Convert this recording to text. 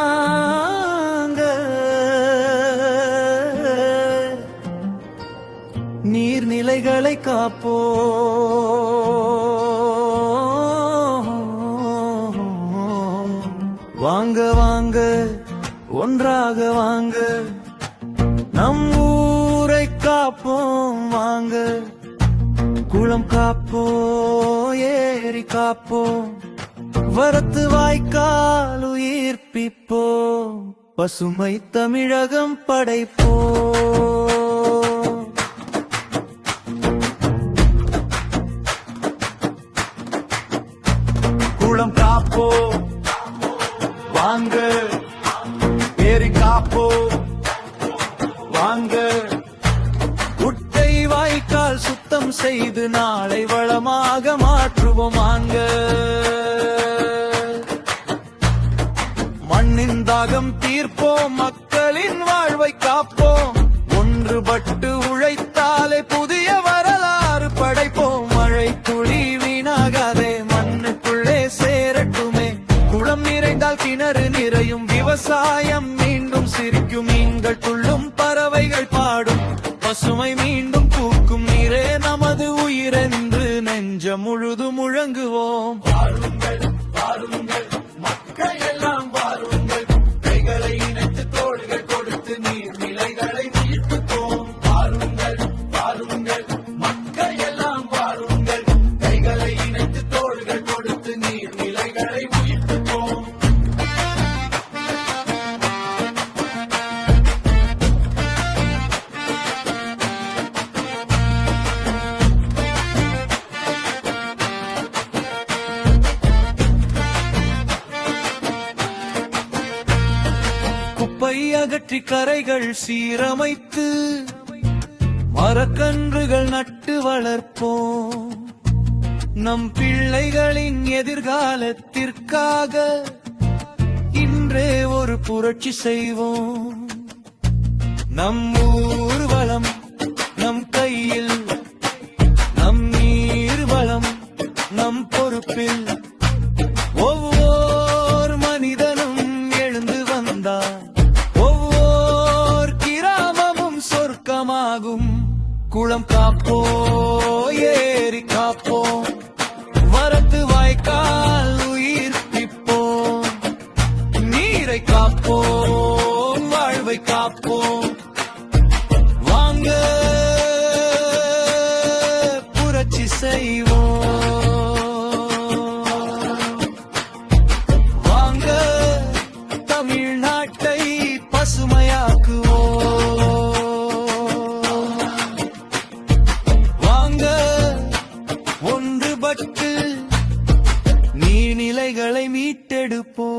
வாங்க நீர்நிலைகளை காப்போ வாங்க வாங்க ஒன்றாக வாங்க நம் ஊரை காப்போம் வாங்க குளம் காப்போம் ஏரி காப்போம் வரத்து வாய்க்கால் உயிர்ப்பிப்போம் பசுமை தமிழகம் படைப்போம் குளம் காப்போம் வாங்க ஏரி காப்போம் வாங்க குட்டை வாய்க்கால் சுத்தம் செய்து நாளை வளமாக மாற்றுவோம் வாங்க மண்ணின் தாகம் தீர்ப்போம் மக்களின் வாழ்வை காப்போம் ஒன்றுபட்டு உழைத்தாலே புதிய வரலாறு படைப்போம் மழை துளி வீணாகாதே மண்ணுக்குள்ளே சேரட்டுமே குளம் நிறைந்தால் கிணறு நிறையும் விவசாயம் மீண்டும் சிரிக்கும் மீன்கள் துள்ளும் பறவைகள் பாடும் பசுமை மீண்டும் பூக்கும் நீரே நமது உயிரென்று நெஞ்சம் முழுதும் முழங்குவோம் வாருங்கள் வாருங்கள் மக்கள் எல்லாம் வாருங்கள் கைகளை இணைத்து தோள்கள் கொடுத்து நீர் நிலைகளை மீட்போம் வாருங்கள் வாருங்கள் மக்கள் எல்லாம் வாருங்கள் கைகளை இணைத்து தோள்கள் கொடுத்து நீர் நிலைகளை மீட்போம் குப்பை அகற்றி கரைகள் சீரமைத்து மரக்கன்றுகள் நட்டு வளர்ப்போம் நம் பிள்ளைகளின் எதிர்காலத்திற்காக இன்றே ஒரு புரட்சி செய்வோம் நம் ஊர் வளம் நம் கையில் நம் நீர் வளம் நம் பொறுப்பில் ஒவ்வொரு மனிதனும் எழுந்து வந்தார் ஒவ்வொரு கிராமமும் சொர்க்கமாகும் குளம் காப்போ ஏரி காப்போம் வரத்து வாய்க்கால் உயிர்ப்பிப்போம் நீரை காப்போம் வாழ்வை காப்போம் வாங்க புரட்சி செய்வோம் வாங்க தமிழ்நாட்டை பசுமையாக்குவோம் வாங்க ஒன்றுபட்டு நீர்நிலைகளை மீட்டெடுப்போம்